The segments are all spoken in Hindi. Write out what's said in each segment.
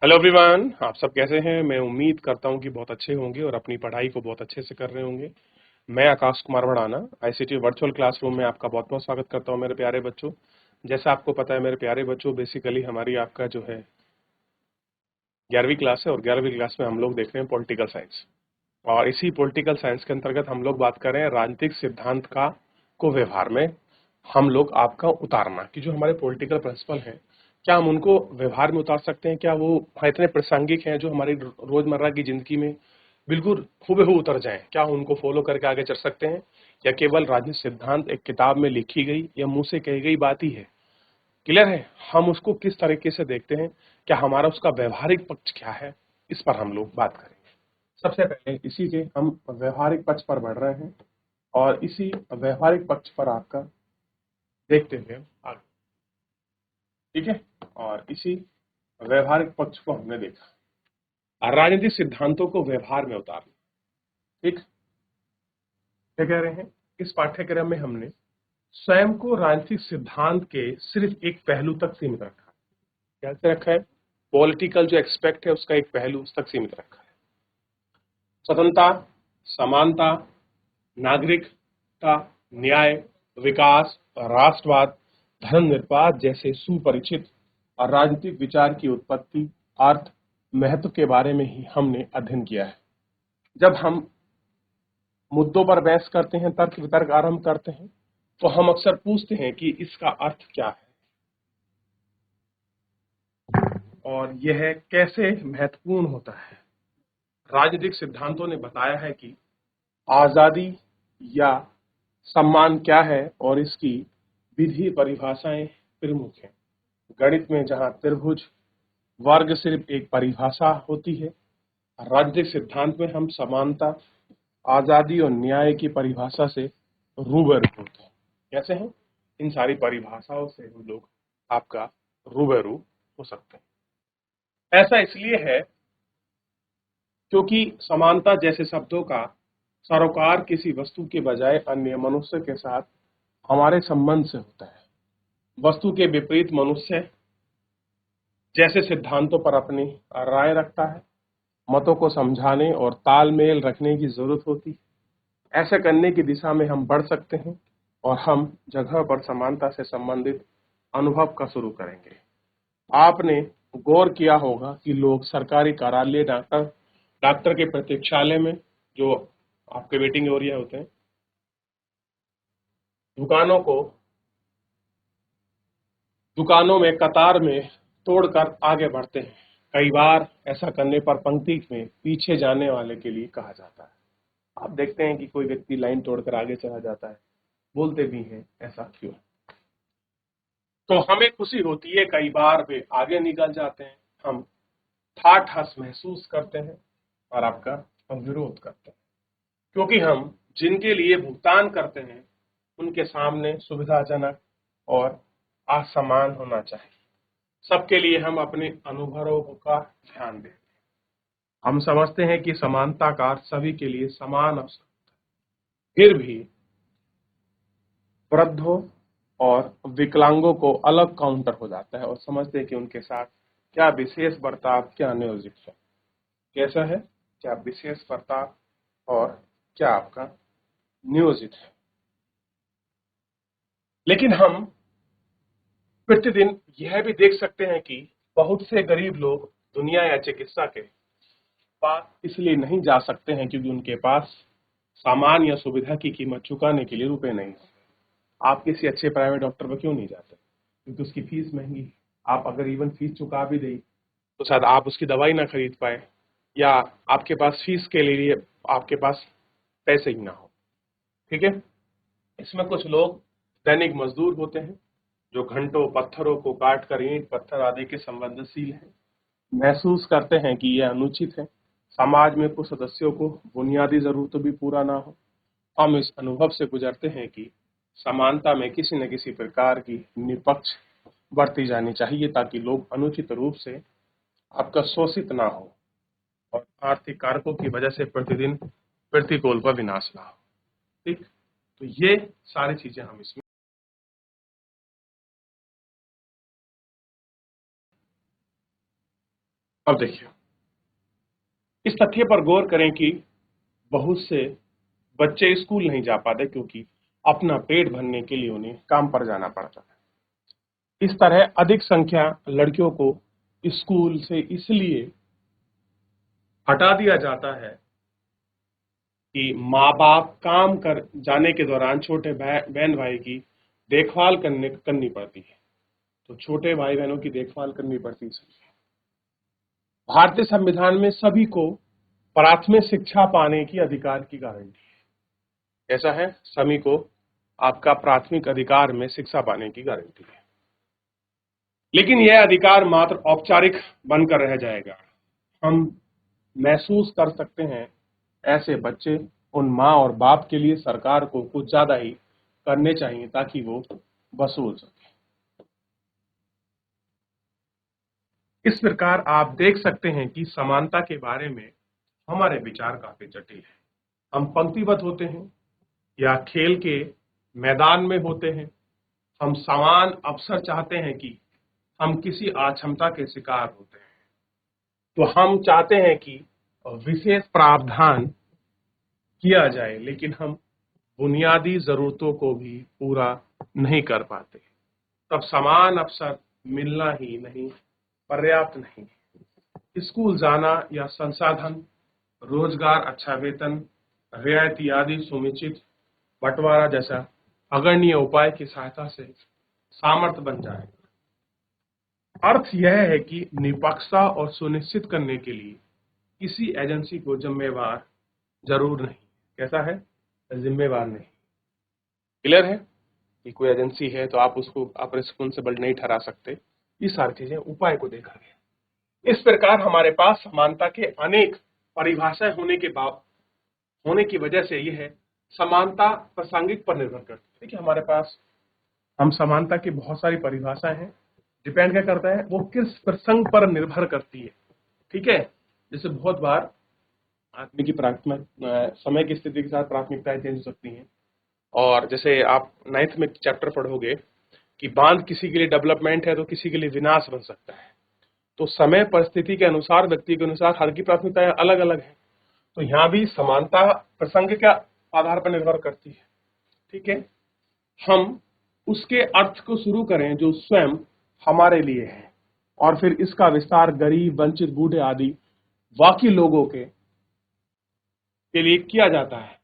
हेलो एवरीवन, आप सब कैसे हैं। मैं उम्मीद करता हूं कि बहुत अच्छे होंगे और अपनी पढ़ाई को बहुत अच्छे से कर रहे होंगे। मैं Akash Kumar Bhadana ICT virtual classroom में आपका बहुत बहुत स्वागत करता हूं मेरे प्यारे बच्चों। जैसा आपको पता है मेरे प्यारे बच्चों, बेसिकली हमारी आपका जो है 11वीं क्लास है और 11वीं क्लास में हम लोग देख रहे हैं पॉलिटिकल साइंस। और इसी पॉलिटिकल साइंस के अंतर्गत हम लोग बात कर रहे हैं राजनीतिक सिद्धांत का को व्यवहार में हम लोग आपका उतारना कि जो हमारे पॉलिटिकल प्रिंसिपल हैं, क्या हम उनको व्यवहार में उतार सकते हैं। क्या वो इतने प्रासंगिक हैं जो हमारी रोजमर्रा की जिंदगी में बिल्कुल हूबहू उतर जाएं। क्या हम उनको फॉलो करके आगे चल सकते हैं, या केवल राजनीतिक सिद्धांत एक किताब में लिखी गई या मुंह से कही गई बात ही है। क्लियर है, हम उसको किस तरीके से देखते हैं, क्या हमारा उसका व्यवहारिक पक्ष क्या है, इस पर हम लोग बात करेंगे। सबसे पहले इसी के हम व्यवहारिक पक्ष पर बढ़ रहे हैं और इसी व्यवहारिक पक्ष पर आपका देखते हुए आगे, ठीक है। और इसी व्यवहारिक पक्ष को हमने देखा, राजनीतिक सिद्धांतों को व्यवहार में उतारना। ठीक, क्या कह रहे हैं, इस पाठ्यक्रम में हमने स्वयं को राजनीतिक सिद्धांत के सिर्फ एक पहलू तक सीमित रखा। कैसे रखा है? पॉलिटिकल जो एक्सपेक्ट है उसका एक पहलू उस तक सीमित रखा है। स्वतंत्रता, समानता, नागरिकता, न्याय, विकास, राष्ट्रवाद, धर्मनिरपेक्ष जैसे सुपरिचित और राजनीतिक विचार की उत्पत्ति, अर्थ, महत्व के बारे में ही हमने अध्ययन किया है। जब हम मुद्दों पर बहस करते हैं, तर्क वितर्क आरंभ करते हैं, तो हम अक्सर पूछते हैं कि इसका अर्थ क्या है और यह कैसे महत्वपूर्ण होता है। राजनीतिक सिद्धांतों ने बताया है कि आजादी या सम्मान क्या है और इसकी विधि परिभाषाएं प्रमुख हैं। गणित में जहां त्रिभुज वर्ग सिर्फ एक परिभाषा होती है, राजनीतिक सिद्धांत में हम समानता, आजादी और न्याय की परिभाषा से रूबरू होते हैं। कैसे हैं? इन सारी परिभाषाओं से हम लोग आपका रूबरू हो सकते हैं। ऐसा इसलिए है क्योंकि समानता जैसे शब्दों का सरोकार किसी वस्तु के बजाय अन्य मनुष्य के साथ हमारे संबंध से होता है। वस्तु के विपरीत मनुष्य जैसे सिद्धांतों पर अपनी राय रखता है, मतों को समझाने और तालमेल रखने की जरूरत होती है। ऐसा करने की दिशा में हम बढ़ सकते हैं और हम जगह पर समानता से संबंधित अनुभव का शुरू करेंगे। आपने गौर किया होगा कि लोग सरकारी कार्यालय, डॉक्टर के प्रतीक्षालय में, जो आपके वेटिंग एरिया होते हैं, दुकानों में कतार में तोड़कर आगे बढ़ते हैं। कई बार ऐसा करने पर पंक्ति में पीछे जाने वाले के लिए कहा जाता है। आप देखते हैं कि कोई व्यक्ति लाइन तोड़कर आगे चला जाता है, बोलते भी हैं ऐसा क्यों। तो हमें खुशी होती है, कई बार वे आगे निकल जाते हैं, हम ठाठ महसूस करते हैं और आपका विरोध करते हैं, क्योंकि हम जिनके लिए भुगतान करते हैं उनके सामने सुविधाजनक और असमान होना चाहिए। सबके लिए हम अपने अनुभवों का ध्यान दें। हम समझते हैं कि समानता का अर्थ सभी के लिए समान अवसर, फिर भी वृद्धों और विकलांगों को अलग काउंटर हो जाता है और समझते हैं कि उनके साथ क्या विशेष बर्ताव, क्या नियोजित है। कैसा है? क्या विशेष बर्ताव और क्या आपका नियोजित है। लेकिन हम प्रतिदिन यह भी देख सकते हैं कि बहुत से गरीब लोग दुनिया या चिकित्सा के पास इसलिए नहीं जा सकते हैं क्योंकि उनके पास सामान या सुविधा की कीमत चुकाने के लिए रुपए नहीं। आप किसी अच्छे प्राइवेट डॉक्टर पर क्यों नहीं जाते? क्योंकि उसकी फीस महंगी है। आप अगर इवन फीस चुका भी दें तो शायद आप उसकी दवाई ना खरीद पाए, या आपके पास फीस के लिए आपके पास पैसे ही ना हो। ठीक है, इसमें कुछ लोग दैनिक मजदूर होते हैं जो घंटों पत्थरों को काट कर ईंट पत्थर आदि के संवेदनशील हैं, महसूस करते हैं कि यह अनुचित है। समाज में कुछ सदस्यों को बुनियादी जरूरतें भी पूरा ना हो। हम इस अनुभव से गुजरते हैं कि समानता में किसी न किसी प्रकार की निष्पक्ष बरती जानी चाहिए ताकि लोग अनुचित रूप से आपका शोषित ना हो और आर्थिक कारकों की वजह से प्रतिदिन प्रतिकूल पर विनाश ना हो। ठीक, तो ये सारी चीजें हम इसमें अब देखिए, इस तथ्य पर गौर करें कि बहुत से बच्चे स्कूल नहीं जा पाते क्योंकि अपना पेट भरने के लिए उन्हें काम पर जाना पड़ता है। इस तरह अधिक संख्या लड़कियों को स्कूल से इसलिए हटा दिया जाता है कि माँ बाप काम कर जाने के दौरान छोटे बहन भाई की देखभाल करनी पड़ती है। तो छोटे भाई बहनों की देखभाल करनी पड़ती है। भारतीय संविधान में सभी को प्राथमिक शिक्षा पाने की अधिकार की गारंटी है। ऐसा है, सभी को आपका प्राथमिक अधिकार में शिक्षा पाने की गारंटी है। लेकिन यह अधिकार मात्र औपचारिक बनकर रह जाएगा। हम महसूस कर सकते हैं ऐसे बच्चे उन माँ और बाप के लिए सरकार को कुछ ज्यादा ही करने चाहिए ताकि वो वसूल सके। इस प्रकार आप देख सकते हैं कि समानता के बारे में हमारे विचार काफी जटिल है। हम पंक्तिबद्ध होते हैं या खेल के मैदान में होते हैं, हम समान अवसर चाहते हैं कि हम किसी अक्षमता के शिकार होते हैं तो हम चाहते हैं कि विशेष प्रावधान किया जाए, लेकिन हम बुनियादी जरूरतों को भी पूरा नहीं कर पाते। तब समान अवसर मिलना ही नहीं पर्याप्त नहीं। स्कूल जाना या संसाधन, रोजगार, अच्छा वेतन, रियायती आदि सुनिश्चित बंटवारा जैसा अग्रणीय उपाय की सहायता से सामर्थ्य बन जाए। अर्थ यह है कि निष्पक्षता और सुनिश्चित करने के लिए किसी एजेंसी को जिम्मेवार जरूर नहीं। कैसा है? जिम्मेवार नहीं। क्लियर है कि कोई एजेंसी है तो आप उसको आप रिस्पॉन्सिबल नहीं ठहरा सकते। ये सारी चीजें उपाय को देखा गया। इस प्रकार हमारे पास समानता के अनेक परिभाषाएं होने की वजह से यह समानता प्रासंगिक पर निर्भर करती है। देखिए, हमारे पास हम समानता की बहुत सारी परिभाषाएं हैं। डिपेंड क्या करता है, वो किस प्रसंग पर निर्भर करती है। ठीक है, जैसे बहुत बार आदमी की समय की स्थिति के साथ प्राथमिकताएं चेंज हो सकती हैं। और जैसे आप 9th में चैप्टर पढ़ोगे कि बांध किसी के लिए डेवलपमेंट है तो किसी के लिए विनाश बन सकता है। तो समय परिस्थिति के अनुसार, व्यक्ति के अनुसार हर की प्राथमिकताएं अलग अलग है। तो यहाँ भी समानता प्रसंग के आधार पर निर्भर करती है। ठीक है, हम उसके अर्थ को शुरू करें जो स्वयं हमारे लिए है और फिर इसका विस्तार गरीब, वंचित, बूढ़े आदि बाकी लोगों के लिए किया जाता है।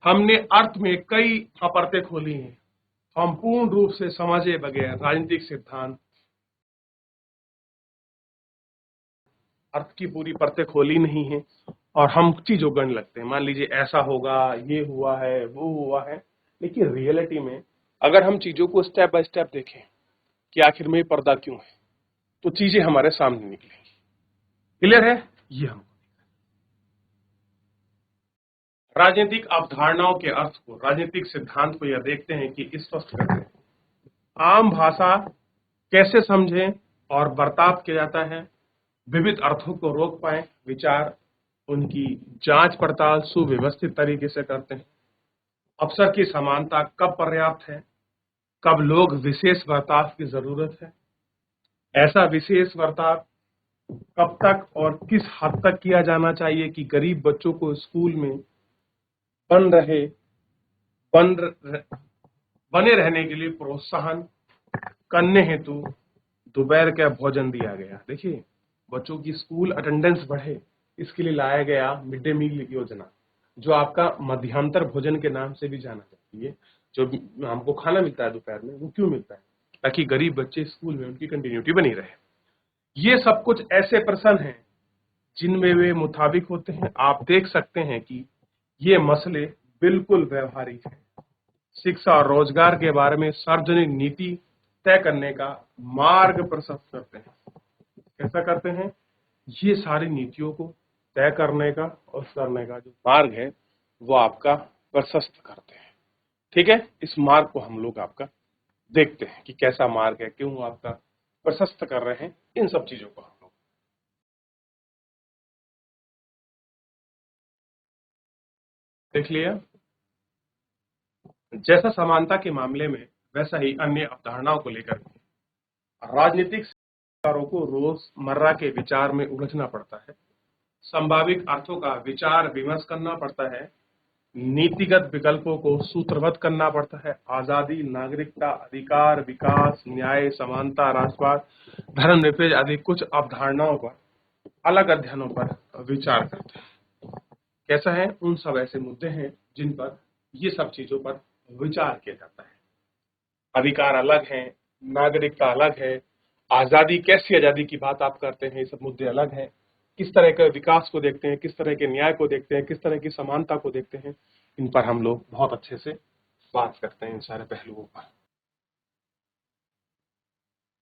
हमने अर्थ में कई परतें खोली हैं। हम पूर्ण रूप से समझे बगैर राजनीतिक सिद्धांत अर्थ की पूरी परतें खोली नहीं है और हम चीजों गढ़ने लगते हैं। मान लीजिए ऐसा होगा, ये हुआ है, वो हुआ है, लेकिन रियलिटी में अगर हम चीजों को स्टेप बाय स्टेप देखें कि आखिर में ये पर्दा क्यों है, तो चीजें हमारे सामने निकलेंगी। क्लियर है? ये हम राजनीतिक अवधारणाओं के अर्थ को, राजनीतिक सिद्धांत को यह देखते हैं कि स्पष्ट करते हैं आम भाषा कैसे समझें और बर्ताव किया जाता है, विविध अर्थों को रोक पाए, विचार उनकी जांच पड़ताल सुव्यवस्थित तरीके से करते हैं। अवसर की समानता कब पर्याप्त है, कब लोग विशेष बर्ताव की जरूरत है, ऐसा विशेष बर्ताव कब तक और किस हद तक किया जाना चाहिए कि गरीब बच्चों को स्कूल में बन रहे बन बने रहने के लिए प्रोत्साहन करने हेतु दोपहर का भोजन दिया गया। देखिए, बच्चों की स्कूल अटेंडेंस बढ़े इसके लिए लाया गया मिड डे मील योजना, जो आपका मध्यांतर भोजन के नाम से भी जाना जाती है। जो हमको खाना मिलता है दोपहर में, वो क्यों मिलता है? ताकि गरीब बच्चे स्कूल में उनकी कंटिन्यूटी बनी रहे। ये सब कुछ ऐसे प्रश्न हैं जिनमें वे मुताबिक होते हैं। आप देख सकते हैं कि ये मसले बिल्कुल व्यवहारिक हैं। शिक्षा और रोजगार के बारे में सार्वजनिक नीति तय करने का मार्ग प्रशस्त करते हैं। कैसा करते हैं? ये सारी नीतियों को तय करने का और करने का जो मार्ग है वो आपका प्रशस्त करते हैं। ठीक है, इस मार्ग को हम लोग आपका देखते हैं कि कैसा मार्ग है, क्यों आपका प्रशस्त कर रहे हैं, इन सब चीजों को हम लोग देख लिया। जैसा समानता के मामले में वैसा ही अन्य अवधारणाओं को लेकर राजनीतिक विचारों को रोजमर्रा के विचार में उलझना पड़ता है, संभावित अर्थों का विचार विमर्श करना पड़ता है, नीतिगत विकल्पों को सूत्रबद्ध करना पड़ता है, आजादी, नागरिकता, अधिकार, विकास, न्याय, समानता, राष्ट्रवाद, धर्मनिरपेक्ष आदि कुछ अवधारणाओं पर, अलग अध्ययनों पर विचार करते हैं। कैसा है? उन सब ऐसे मुद्दे हैं जिन पर ये सब चीजों पर विचार किया जाता है। अधिकार अलग है, नागरिकता अलग है, आजादी, कैसी आजादी की बात आप करते हैं, ये सब मुद्दे अलग हैं। किस तरह के विकास को देखते हैं, किस तरह के न्याय को देखते हैं, किस तरह की समानता को देखते हैं, इन पर हम लोग बहुत अच्छे से बात करते हैं, इन सारे पहलुओं पर।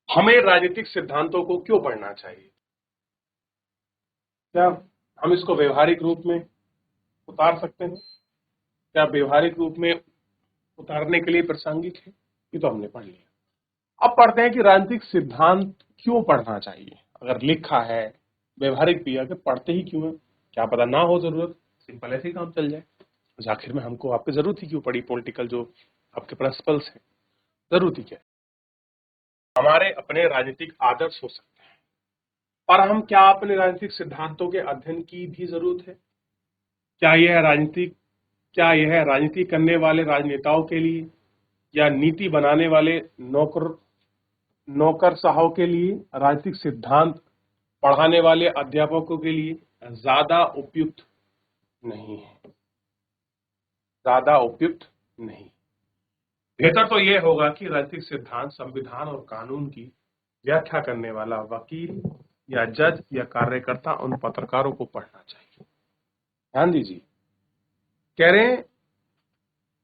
हमें राजनीतिक सिद्धांतों को क्यों पढ़ना चाहिए? क्या हम इसको व्यवहारिक रूप में उतार सकते हैं? क्या व्यवहारिक रूप में उतारने के लिए प्रासंगिक है? ये तो हमने पढ़ लिया। अब पढ़ते हैं कि राजनीतिक सिद्धांत क्यों पढ़ना चाहिए। अगर लिखा है, व्यवहारिक भी है, पढ़ते ही क्यों है? क्या पता ना हो जरूरत, सिंपल ऐसे ही काम चल जाए। तो आखिर में हमको आपकी जरूरत ही क्यों पड़ी? पॉलिटिकल जो आपके प्रिंसिपल्स हैं, जरूरत ही क्या है? हमारे अपने राजनीतिक आदर्श हो सकते हैं, पर हम क्या अपने राजनीतिक सिद्धांतों के अध्ययन की भी जरूरत है? क्या यह राजनीति करने वाले राजनेताओं के लिए या नीति बनाने वाले नौकरशाहों के लिए, राजनीतिक सिद्धांत पढ़ाने वाले अध्यापकों के लिए ज्यादा उपयुक्त नहीं है? ज्यादा उपयुक्त नहीं। बेहतर तो यह होगा कि राजनीतिक सिद्धांत, संविधान और कानून की व्याख्या करने वाला वकील या जज या कार्यकर्ता, उन पत्रकारों को पढ़ना चाहिए। ध्यान दीजिए, कह रहे हैं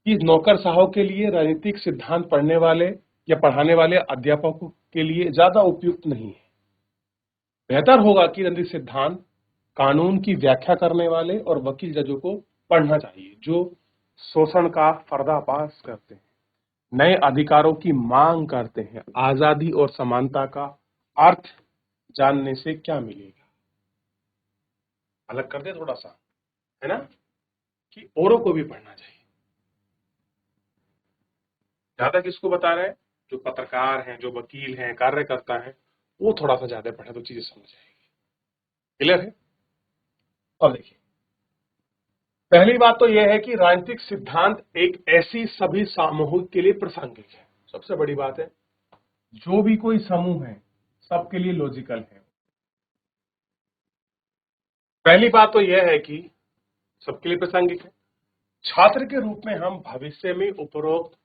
कि नौकरशाहों के लिए राजनीतिक सिद्धांत पढ़ने वाले या पढ़ाने वाले अध्यापकों के लिए ज्यादा उपयुक्त नहीं है। बेहतर होगा कि राजनीतिक सिद्धांत, कानून की व्याख्या करने वाले और वकील जजों को पढ़ना चाहिए, जो शोषण का पर्दाफाश करते हैं, नए अधिकारों की मांग करते हैं, आजादी और समानता का अर्थ जानने से क्या मिलेगा। अलग कर दे थोड़ा सा, है ना, कि औरों को भी पढ़ना चाहिए। ज्यादा किसको बता रहे हैं? जो पत्रकार हैं, जो वकील हैं, कार्यकर्ता हैं, वो थोड़ा सा ज्यादा पढ़े तो चीजें समझ आएगी। क्लियर है? अब देखिए, पहली बात तो यह है कि राजनीतिक सिद्धांत एक ऐसी सभी सामूहिक के लिए प्रासंगिक है। सबसे बड़ी बात है, जो भी कोई समूह है सबके लिए लॉजिकल है। पहली बात तो यह है कि सबके लिए प्रासंगिक है। छात्र के रूप में हम भविष्य में उपरोक्त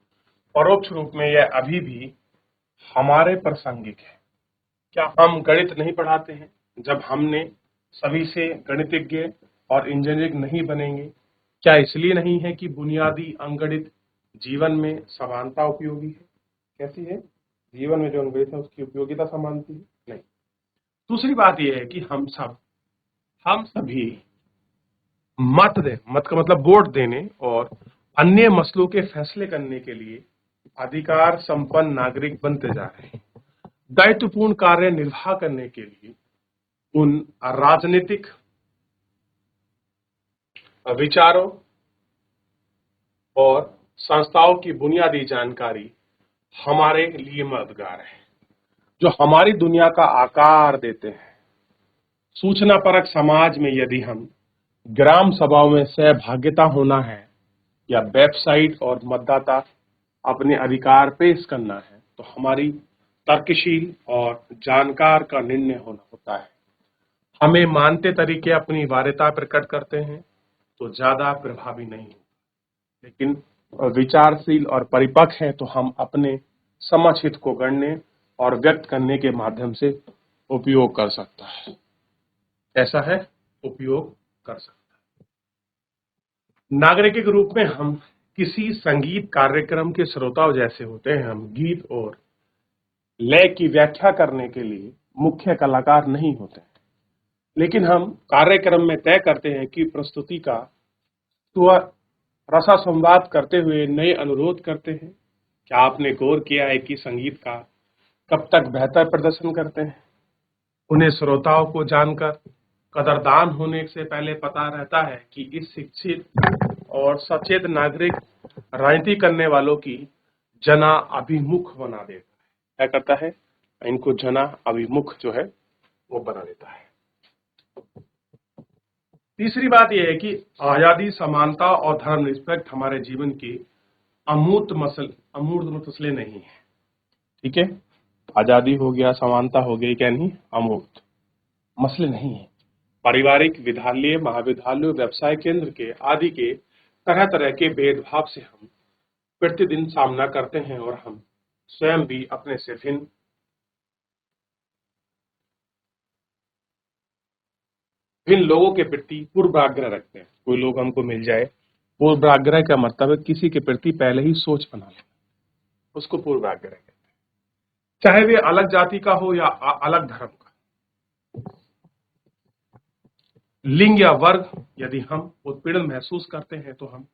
परोक्ष रूप में यह अभी भी हमारे प्रासंगिक है। क्या हम गणित नहीं पढ़ाते हैं? जब हमने सभी से गणितज्ञ और इंजीनियर नहीं बनेंगे, क्या इसलिए नहीं है कि बुनियादी अंकगणित जीवन में समानता उपयोगी है? कैसी है? जीवन में जो अंकगणित है उसकी उपयोगिता समानती है? नहीं। दूसरी बात यह है कि हम सभी मत का मतलब वोट देने और अन्य मसलों के फैसले करने के लिए अधिकार संपन्न नागरिक बनते जा रहे हैं। दायित्वपूर्ण कार्य निर्वाह करने के लिए उन राजनीतिक विचारों और संस्थाओं की बुनियादी जानकारी हमारे लिए मददगार है, जो हमारी दुनिया का आकार देते हैं। सूचना परक समाज में यदि हम ग्राम सभाओं में सहभागिता होना है या वेबसाइट और मतदाता अपने अधिकार पेश करना है, तो हमारी तर्कशील और जानकार का निर्णय होना होता है। हमें मानते तरीके अपनी वार्ता प्रकट करते हैं तो ज्यादा प्रभावी नहीं होगा, लेकिन विचारशील और परिपक्व है तो हम अपने समझ को गढ़ने और व्यक्त करने के माध्यम से उपयोग कर सकता है। ऐसा है, उपयोग कर सकता है। नागरिक के रूप में हम किसी संगीत कार्यक्रम के श्रोताओं जैसे होते हैं। हम गीत और लय की व्याख्या करने के लिए मुख्य कलाकार नहीं होते हैं, लेकिन हम कार्यक्रम में तय करते हैं कि प्रस्तुति का स्वर रसा संवाद करते हुए नए अनुरोध करते हैं। क्या आपने गौर किया है कि संगीत का कब तक बेहतर प्रदर्शन करते हैं? उन्हें श्रोताओं को जानकर कदरदान होने से पहले पता रहता है कि इस शिक्षित और सचेत नागरिक राजनीति करने वालों की जना अभिमुख बना देता है। क्या करता है? इनको जना अभिमुख जो है वो बना देता है। तीसरी बात यह है कि आजादी, समानता और धर्मनिरपेक्ष हमारे जीवन की अमूर्त मसले नहीं है। ठीक है, आजादी हो गया, समानता हो गई, क्या नहीं, अमूर्त मसले नहीं है। पारिवारिक, विद्यालय, महाविद्यालय, व्यवसाय केंद्र के आदि के तरह तरह के भेदभाव से हम प्रतिदिन सामना करते हैं और हम स्वयं भी अपने से भिन्न लोगों के प्रति पूर्वाग्रह रखते हैं। कोई लोग हमको मिल जाए, पूर्वाग्रह का मतलब है किसी के प्रति पहले ही सोच बना लेना, उसको पूर्वाग्रह कहते हैं। चाहे वे अलग जाति का हो या अलग धर्म का, लिंग या वर्ग, यदि हम उत्पीड़न महसूस करते हैं तो हम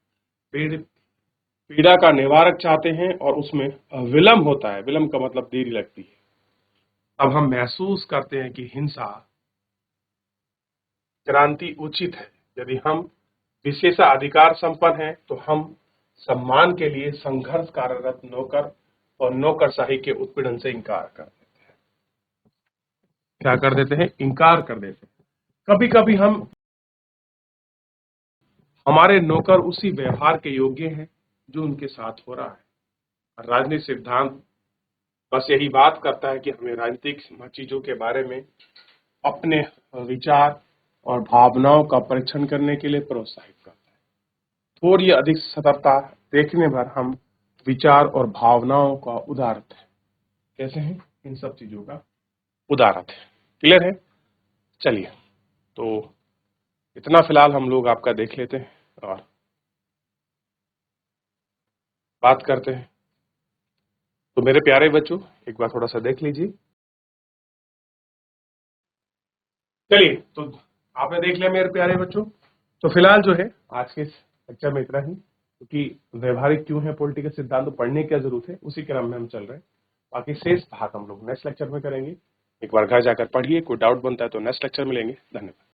पीड़ा का निवारक चाहते हैं और उसमें विलंब होता है। विलंब का मतलब देरी लगती है। अब हम महसूस करते हैं कि हिंसा, क्रांति उचित है। यदि हम विशेषाधिकार संपन्न हैं तो हम सम्मान के लिए संघर्ष कार्यरत नौकर और नौकरशाही के उत्पीड़न से इनकार कर देते हैं। क्या कर देते हैं? इनकार कर देते हैं। कभी कभी हमारे नौकर उसी व्यवहार के योग्य हैं जो उनके साथ हो रहा है। राजनीतिक सिद्धांत बस यही बात करता है कि हमें राजनीतिक चीजों के बारे में अपने विचार और भावनाओं का परीक्षण करने के लिए प्रोत्साहित करता है। थोड़ी अधिक सतर्कता देखने पर हम विचार और भावनाओं का उदारत है। कैसे हैं? इन सब चीजों का उदारत है। क्लियर है? चलिए, तो इतना फिलहाल हम लोग आपका देख लेते हैं और बात करते हैं। तो मेरे प्यारे बच्चों, एक बार थोड़ा सा देख लीजिए। चलिए, तो आपने देख लिया मेरे प्यारे बच्चों। तो फिलहाल जो है आज के लेक्चर में इतना ही, क्योंकि व्यवहारिक क्यों है पॉलिटिकल सिद्धांत, तो पढ़ने की क्या जरूरत है, उसी क्रम में हम चल रहे हैं। बाकी शेष भाग हम लोग नेक्स्ट लेक्चर में करेंगे। एक बार घर जाकर पढ़िए, कोई डाउट बनता है तो नेक्स्ट लेक्चर में लेंगे। धन्यवाद।